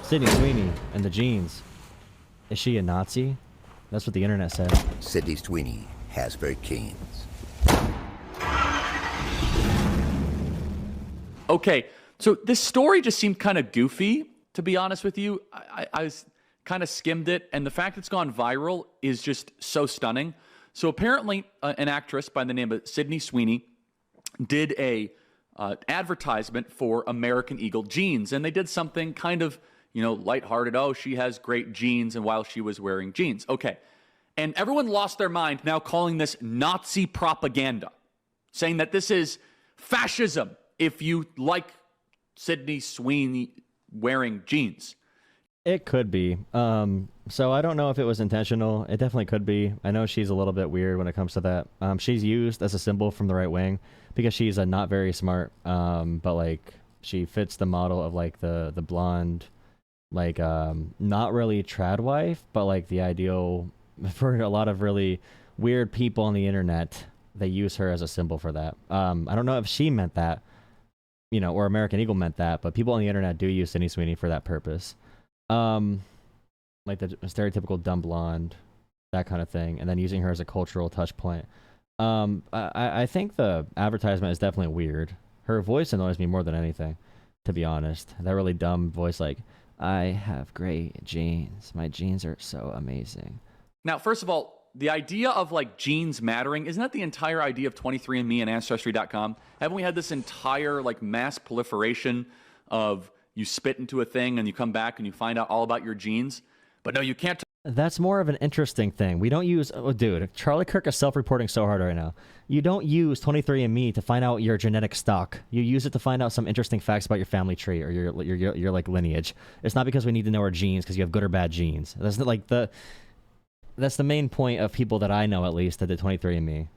Sydney Sweeney and the jeans. Is she a Nazi? That's what the internet said. Sydney Sweeney has very jeans. Okay, so this story just seemed kind of goofy, to be honest with you. I kind of skimmed it, and the fact it's gone viral is just so stunning. So apparently, an actress by the name of Sydney Sweeney did a advertisement for American Eagle jeans, and they did something kind of, you know, lighthearted. Oh, she has great jeans, and while she was wearing jeans. Okay, and everyone lost their mind now calling this Nazi propaganda, saying that this is fascism if you like Sydney Sweeney wearing jeans. It could be. So I don't know if it was intentional. It definitely could be. I know she's a little bit weird when it comes to that. She's used as a symbol from the right wing because she's a not very smart, but like she fits the model of like the blonde, like not really trad wife, but like the ideal for a lot of really weird people on the internet. They use her as a symbol for that. I don't know if she meant that, you know, or American Eagle meant that, but people on the internet do use Sydney Sweeney for that purpose. Like the stereotypical dumb blonde, that kind of thing, and then using her as a cultural touch point. I think the advertisement is definitely weird. Her voice annoys me more than anything, to be honest. That really dumb voice, like, I have great jeans. My jeans are so amazing. Now, first of all, the idea of like genes mattering, isn't that the entire idea of 23andMe and Ancestry.com? Haven't we had this entire like mass proliferation of you spit into a thing and you come back and you find out all about your genes? But no, you can't. That's more of an interesting thing. We don't use, oh, dude, Charlie Kirk is self-reporting so hard right now. You don't use 23andMe to find out your genetic stock. You use it to find out some interesting facts about your family tree or your like lineage. It's not because we need to know our genes because you have good or bad genes. That's like that's the main point of people that I know, at least, that did 23andMe.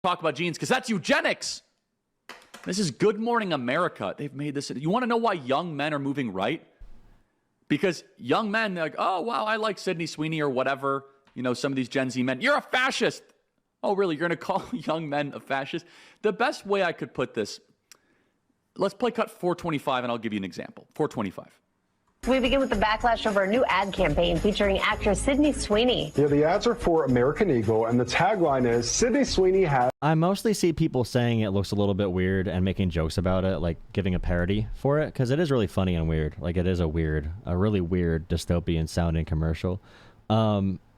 Talk about genes because that's eugenics. This is Good Morning America. They've made this. You want to know why young men are moving right? Because young men, they're like, oh, wow, I like Sydney Sweeney or whatever. You know, some of these Gen Z men. You're a fascist. Oh, really? You're going to call young men a fascist? The best way I could put this, let's play cut 425, and I'll give you an example. 425. We begin with the backlash over a new ad campaign featuring actress Sydney Sweeney. Yeah, the ads are for American Eagle, and the tagline is, Sydney Sweeney has... I mostly see people saying it looks a little bit weird and making jokes about it, like giving a parody for it, because it is really funny and weird. Like, it is a really weird dystopian-sounding commercial.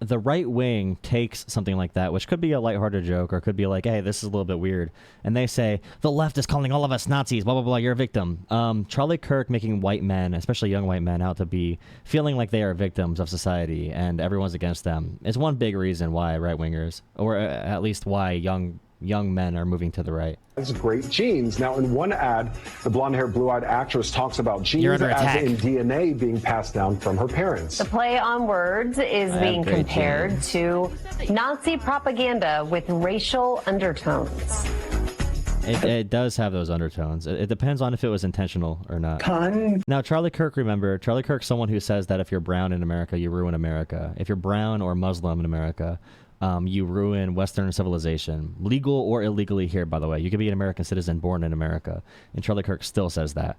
The right wing takes something like that, which could be a lighthearted joke, or could be like, hey, this is a little bit weird. And they say, the left is calling all of us Nazis, blah, blah, blah, you're a victim. Charlie Kirk making white men, especially young white men, out to be feeling like they are victims of society and everyone's against them is one big reason why right-wingers, or at least why young men are moving to the right. Has great genes. Now, in one ad, the blonde-haired, blue-eyed actress talks about genes as in DNA being passed down from her parents. The play on words is being compared to Nazi propaganda with racial undertones. It does have those undertones. It depends on if it was intentional or not. Now, Charlie Kirk, remember, Charlie Kirk's someone who says that if you're brown in America, you ruin America. If you're brown or Muslim in America, you ruin Western civilization. Legal or illegally here, by the way. You could be an American citizen born in America. And Charlie Kirk still says that.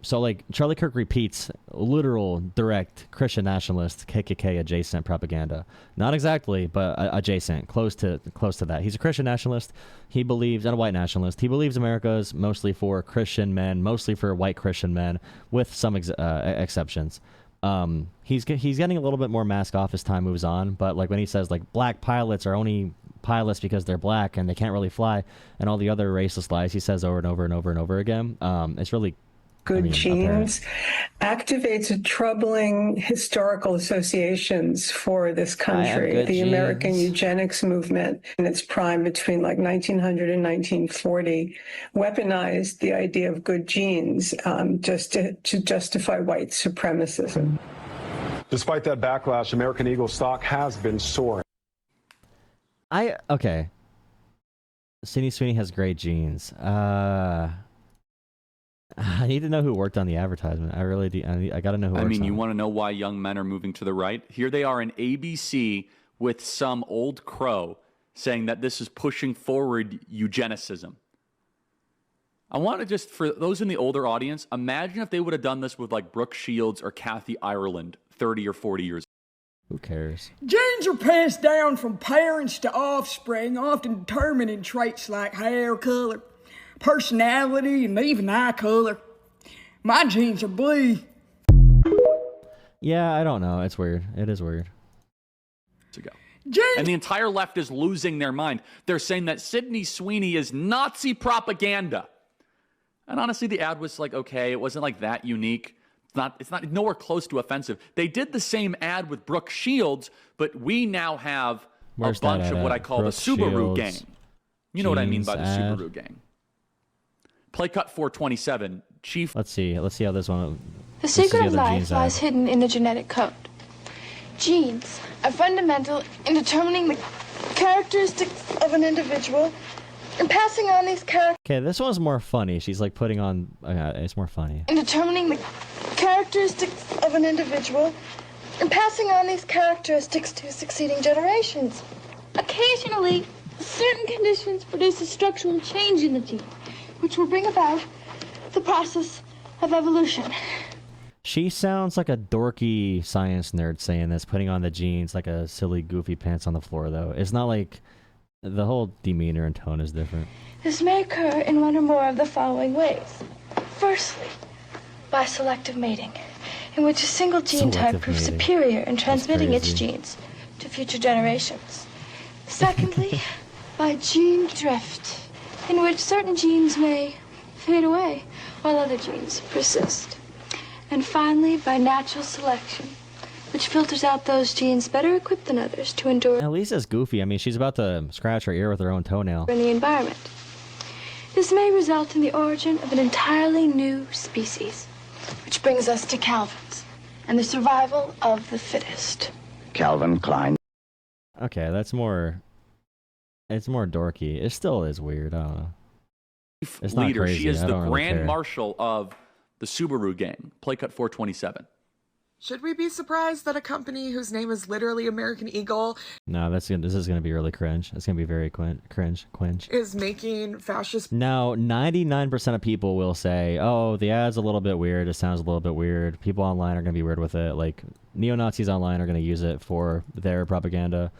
So, like, Charlie Kirk repeats literal, direct, Christian nationalist, KKK adjacent propaganda. Not exactly, but adjacent, close to that. He's a Christian nationalist. He believes, and a white nationalist, he believes America is mostly for Christian men, mostly for white Christian men, with some exceptions. He's getting a little bit more mask off as time moves on, but like when he says like black pilots are only pilots because they're black and they can't really fly, and all the other racist lies he says over and over and over and over again, it's really good genes activates troubling historical associations for this country. The American eugenics movement in its prime between like 1900 and 1940 weaponized the idea of good genes just to justify white supremacism. Despite that backlash, American Eagle stock has been soaring. Okay. Sydney Sweeney has great genes. I need to know who worked on the advertisement. I really do. I got to know who works on it. You want to know why young men are moving to the right? Here they are in ABC with some old crow saying that this is pushing forward eugenicism. I want to just, for those in the older audience, imagine if they would have done this with like Brooke Shields or Kathy Ireland 30 or 40 years. Who cares? Genes are passed down from parents to offspring, often determining traits like hair color, personality, and even eye color. My genes are blue. Yeah, I don't know. It's weird. It is weird. To go. And the entire left is losing their mind. They're saying that Sydney Sweeney is Nazi propaganda. And honestly, the ad was like, okay, it wasn't like that unique. It's not nowhere close to offensive. They did the same ad with Brooke Shields, but we now have a bunch of what I call the Subaru gang. You know what I mean by the Subaru gang. Play cut 427. Chief. Let's see how this one. The secret of life lies hidden in the genetic code. Genes are fundamental in determining the characteristics of an individual and passing on these characteristics. Okay, this one's more funny. She's like putting on. It's more funny. In determining the characteristics of an individual and passing on these characteristics to succeeding generations. Occasionally, certain conditions produce a structural change in the gene, which will bring about the process of evolution. She sounds like a dorky science nerd saying this, putting on the jeans like a silly, goofy pants on the floor, though. It's not like the whole demeanor and tone is different. This may occur in one or more of the following ways. Firstly, by selective mating, in which a single gene type proves superior in transmitting its genes to future generations. Secondly, by gene drift, in which certain genes may fade away while other genes persist. And finally, by natural selection, which filters out those genes better equipped than others to endure. At least it's goofy. I mean, she's about to scratch her ear with her own toenail. In the environment. This may result in the origin of an entirely new species, which brings us to Calvin's and the survival of the fittest. Calvin Klein. Okay, that's more. It's more dorky. It still is weird. I don't know. It's not leader. crazy. She is I the don't really grand care. marshal of the Subaru gang. Play cut 427. Should we be surprised that a company whose name is literally American Eagle No, this is gonna be really cringe. It's gonna be very cringe. is making fascist? Now, 99% of people will say, "Oh, the ad's a little bit weird. It sounds a little bit weird. People online are gonna be weird with it. Like neo-Nazis online are gonna use it for their propaganda.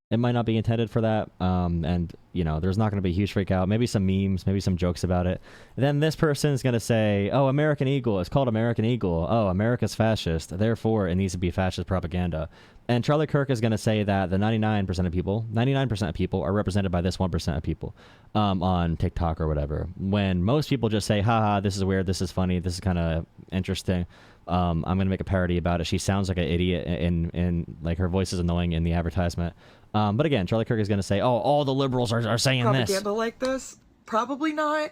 It might not be intended for that, and you know, there's not going to be a huge freak out. Maybe some memes, maybe some jokes about it. Then this person's going to say, "Oh, American Eagle. It's called American Eagle. Oh, America's fascist. Therefore, it needs to be fascist propaganda." And Charlie Kirk is going to say that the 99% of people are represented by this 1% of people on TikTok or whatever. When most people just say, "Haha, this is weird. This is funny. This is kind of interesting. I'm going to make a parody about it." She sounds like an idiot, and like her voice is annoying in the advertisement. But again, Charlie Kirk is going to say, "Oh, all the liberals are saying Propaganda this." like this? Probably not,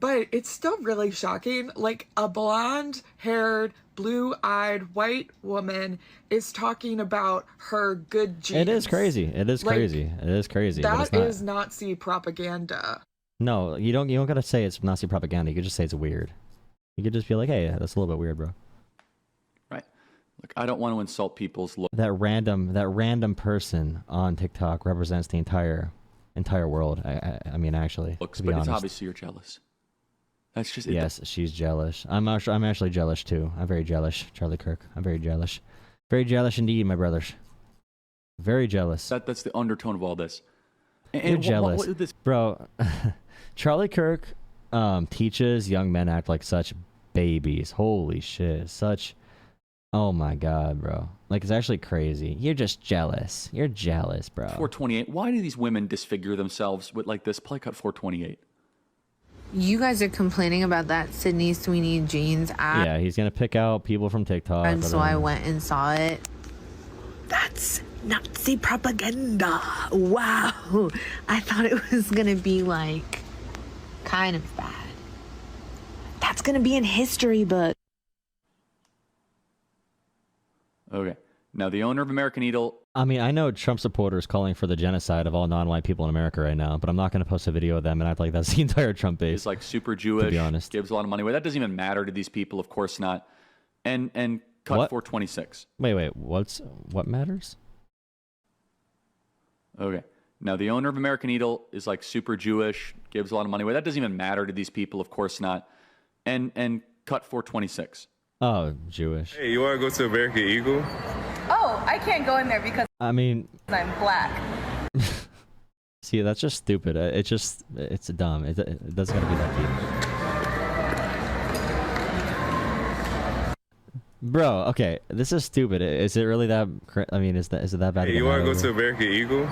but it's still really shocking. Like a blonde-haired, blue-eyed white woman is talking about her good genes. It is crazy. It is crazy. It is crazy. That is Nazi propaganda. No, you don't got to say it's Nazi propaganda. You could just say it's weird. You could just be like, "Hey, that's a little bit weird, bro." Right. Look, I don't want to insult people's look. That random person on TikTok represents the entire world. I mean, actually, Looks, to be but honest. it's obviously you're jealous. That's just Yes, she's jealous. I'm actually jealous too. I'm very jealous, Charlie Kirk. I'm very jealous. Very jealous indeed, my brothers. Very jealous. That's the undertone of all this. You're jealous, bro. Charlie Kirk teaches young men act like such babies. Holy shit, such. Oh my god, bro. Like, it's actually crazy. You're just jealous. You're jealous, bro. 428. Why do these women disfigure themselves with like this? Play cut 428. You guys are complaining about that Sydney Sweeney jeans ad. Yeah, he's gonna pick out people from TikTok. And so I went and saw it. That's Nazi propaganda. Wow. I thought it was gonna be like kind of bad. That's gonna be in history book. Okay. Now, the owner of American Eagle. I mean, I know Trump supporters calling for the genocide of all non-white people in America right now, but I'm not going to post a video of them and act like that's the entire Trump base. Is like super Jewish. To be honest, gives a lot of money away. That doesn't even matter to these people, of course not. And cut what? 426. Wait, what matters? Okay. Now, the owner of American Eagle is like super Jewish, gives a lot of money away. That doesn't even matter to these people, of course not. And cut 426. Oh, Jewish. Hey, you want to go to American Eagle? Oh, I can't go in there because I mean, I'm black. see, that's just stupid. It's dumb. It doesn't gotta be that deep. Bro, okay, this is stupid. Is it really that? I mean, is it that bad? Hey, you want to go to American Eagle?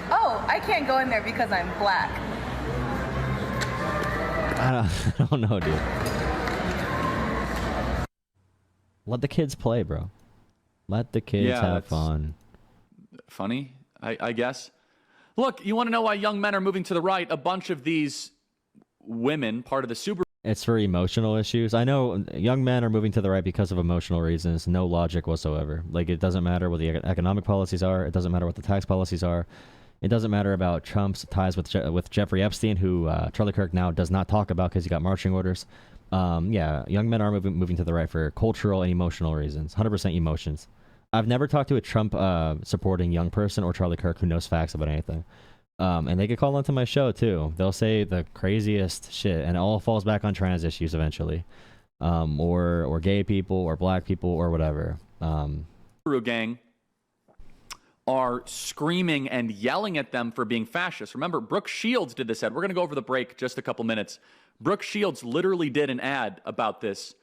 Oh, I can't go in there because I'm black. I don't know, dude. Let the kids play, bro. Let the kids have fun. Funny, I guess. Look, you want to know why young men are moving to the right? A bunch of these women, part of the super... It's for emotional issues. I know young men are moving to the right because of emotional reasons. No logic whatsoever. Like, it doesn't matter what the economic policies are. It doesn't matter what the tax policies are. It doesn't matter about Trump's ties with Jeffrey Epstein, who Charlie Kirk now does not talk about because he got marching orders. Yeah, young men are moving to the right for cultural and emotional reasons. 100% emotions. I've never talked to a Trump supporting young person or Charlie Kirk who knows facts about anything. And they could call onto my show too. They'll say the craziest shit, and it all falls back on trans issues eventually, or gay people, or black people, or whatever. Gang are screaming and yelling at them for being fascist. Remember, Brooke Shields did this ad. We're going to go over the break just a couple minutes. Brooke Shields literally did an ad about this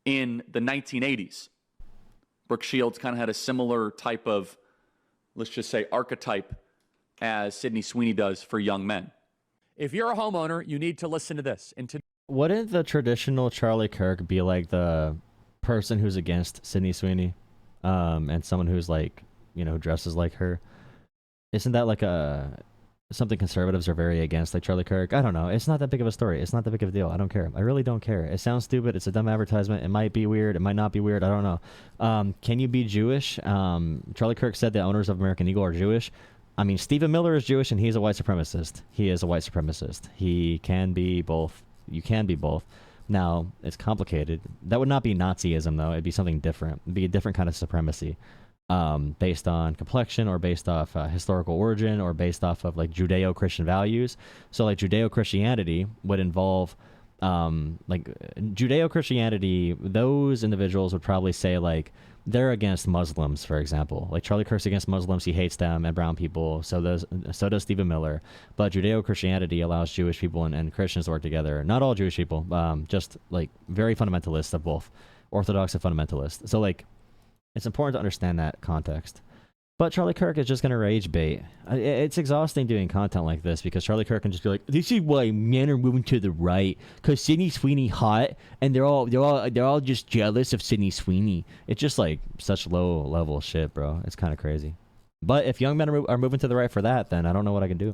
in the 1980s. Brooke Shields kind of had a similar type of, let's just say, archetype as Sydney Sweeney does for young men. If you're a homeowner, you need to listen to this. Wouldn't the traditional Charlie Kirk be like the person who's against Sydney Sweeney, and someone who's like, you know, dresses like her? Isn't that like something conservatives are very against, like Charlie Kirk? I don't know. It's not that big of a story. It's not that big of a deal. I don't care. I really don't care. It sounds stupid. It's a dumb advertisement. It might be weird. It might not be weird. I don't know. Can you be Jewish? Charlie Kirk said the owners of American Eagle are Jewish. I mean, Stephen Miller is Jewish and he's a white supremacist. He is a white supremacist. He can be both. You can be both. Now, it's complicated. That would not be Nazism, though. It'd be something different. It'd be a different kind of supremacy. Based on complexion, or based off historical origin, or based off of like Judeo-Christian values. So like Judeo-Christianity would involve like Judeo-Christianity, those individuals would probably say like they're against Muslims, for example. Like Charlie Kirk's against Muslims, he hates them and brown people. So does Stephen Miller. But Judeo-Christianity allows Jewish people and Christians to work together. Not all Jewish people, just like very fundamentalists of both, Orthodox and fundamentalist. So like, it's important to understand that context. But Charlie Kirk is just going to rage bait. It's exhausting doing content like this because Charlie Kirk can just be like, this is why men are moving to the right, because Sydney Sweeney hot, and they're all just jealous of Sydney Sweeney. It's just like such low level shit, bro. It's kind of crazy. But if young men are moving to the right for that, then I don't know what I can do.